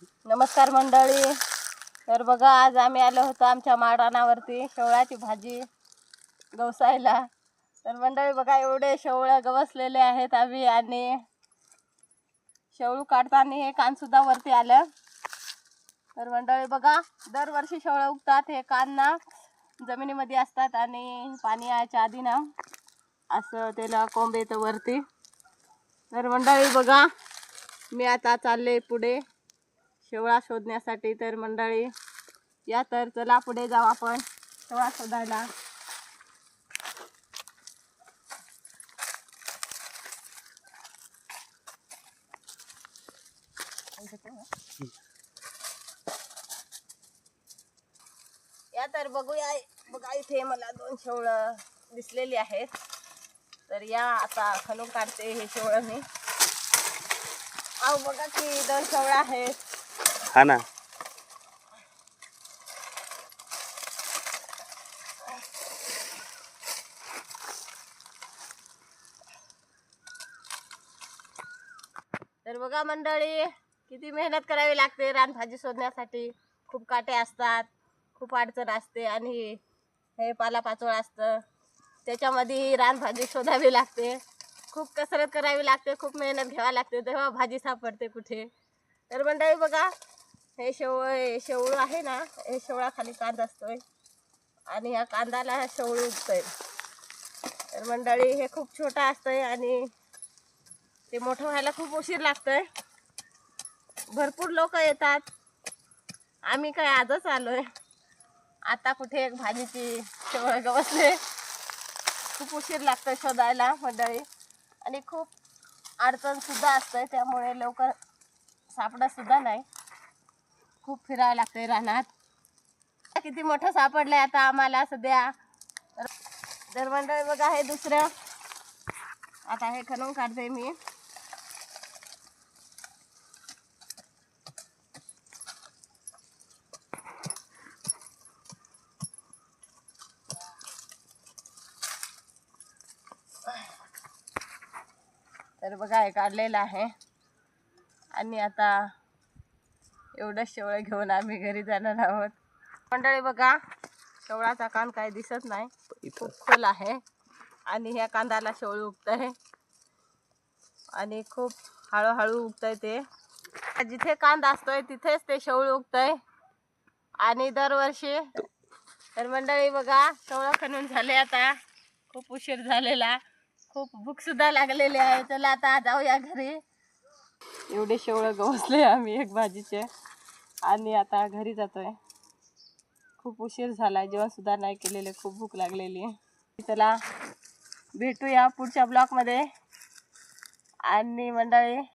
नमस्कार मंडळी. तर बघा, आज आम्ही आलो होतो आमच्या माळरानावरती शेवळाची भाजी गवसायला. तर मंडळी बघा, एवढे शेवळं गवसलेले आहेत आम्ही, आणि शेवळू काढताना हे कान सुद्धा वरती आलं. तर मंडळी बघा, दरवर्षी शेवळं उगतात. हे कान ना जमिनीमध्ये असतात आणि पाणी यायच्या आधी ना असं त्याला कोंब येतं वरती. तर मंडळी बघा, मी आता चालले पुढे शेवळा शोधण्यासाठी. तर मंडळी या, तर चला पुढे जाऊ आपण शेवळा शोधायला. या तर बघूया. बघा, इथे मला 2 शेवळं दिसलेली आहेत. तर या आता खणून काढते हे शेवळं मी. अहो बघा की 2 शेवळं आहेत. हा ना. तर बघा मंडळी, किती मेहनत करावी लागते रानभाजी शोधण्यासाठी. खूप काटे असतात, खूप अडचण असते, आणि हे पालापाचोळा असतं, त्याच्यामध्ये रानभाजी शोधावी लागते. खूप कसरत करावी लागते, खूप मेहनत घ्यावी लागते, तेव्हा भाजी सापडते कुठे. तर मंडळी बघा, हे शेवळू आहे ना, हे शेवळाखाली कांदा असतोय आणि ह्या कांद्याला शेवळू उगतंय. तर मंडळी हे खूप छोटा असतंय आणि ते मोठं व्हायला खूप उशीर लागतोय. भरपूर लोक येतात, आम्ही काय आजच आलोय. आता कुठे एक भाजीची शेवळं गवसले. खूप उशीर लागतोय शोधायला मंडळी, आणि खूप अडचण सुद्धा असतंय, त्यामुळे लवकर सापडत सुद्धा नाही. खूप फिरावं लागतंय रानात. किती मोठं सापडलंय आता आम्हाला सध्या. तर मंडळी बघा, हे दुसरं आता हे खणून काढते मी. तर बघा, हे काढलेलं आहे, आणि आता एवढं शेवळं घेऊन आम्ही घरी जाणार आहोत. मंडळी बघा, शेवळाचा कान काही दिसत नाही, खूप खोल आहे, आणि ह्या कांद्याला शेवळं उगतंय, आणि खूप हळूहळू उगतंय ते. जिथे कांदा असतोय तिथेच ते शेवळं उगतंय, आणि दरवर्षी. तर मंडळी बघा, शेवळं खणून झाले आता, खूप उशीर झालेला, खूप भूक सुद्धा लागलेली आहे. चला आता जाऊया घरी. एवढे शेवळं गवसले आम्ही एक भाजीचे, आणि आता घरी जातोय. खूप उशीर झाला, जेवण सुद्धा नाही केलेले, खूप भूक लागलेली आहे. चला भेटूया पुढच्या ब्लॉकमध्ये. आणि मंडळी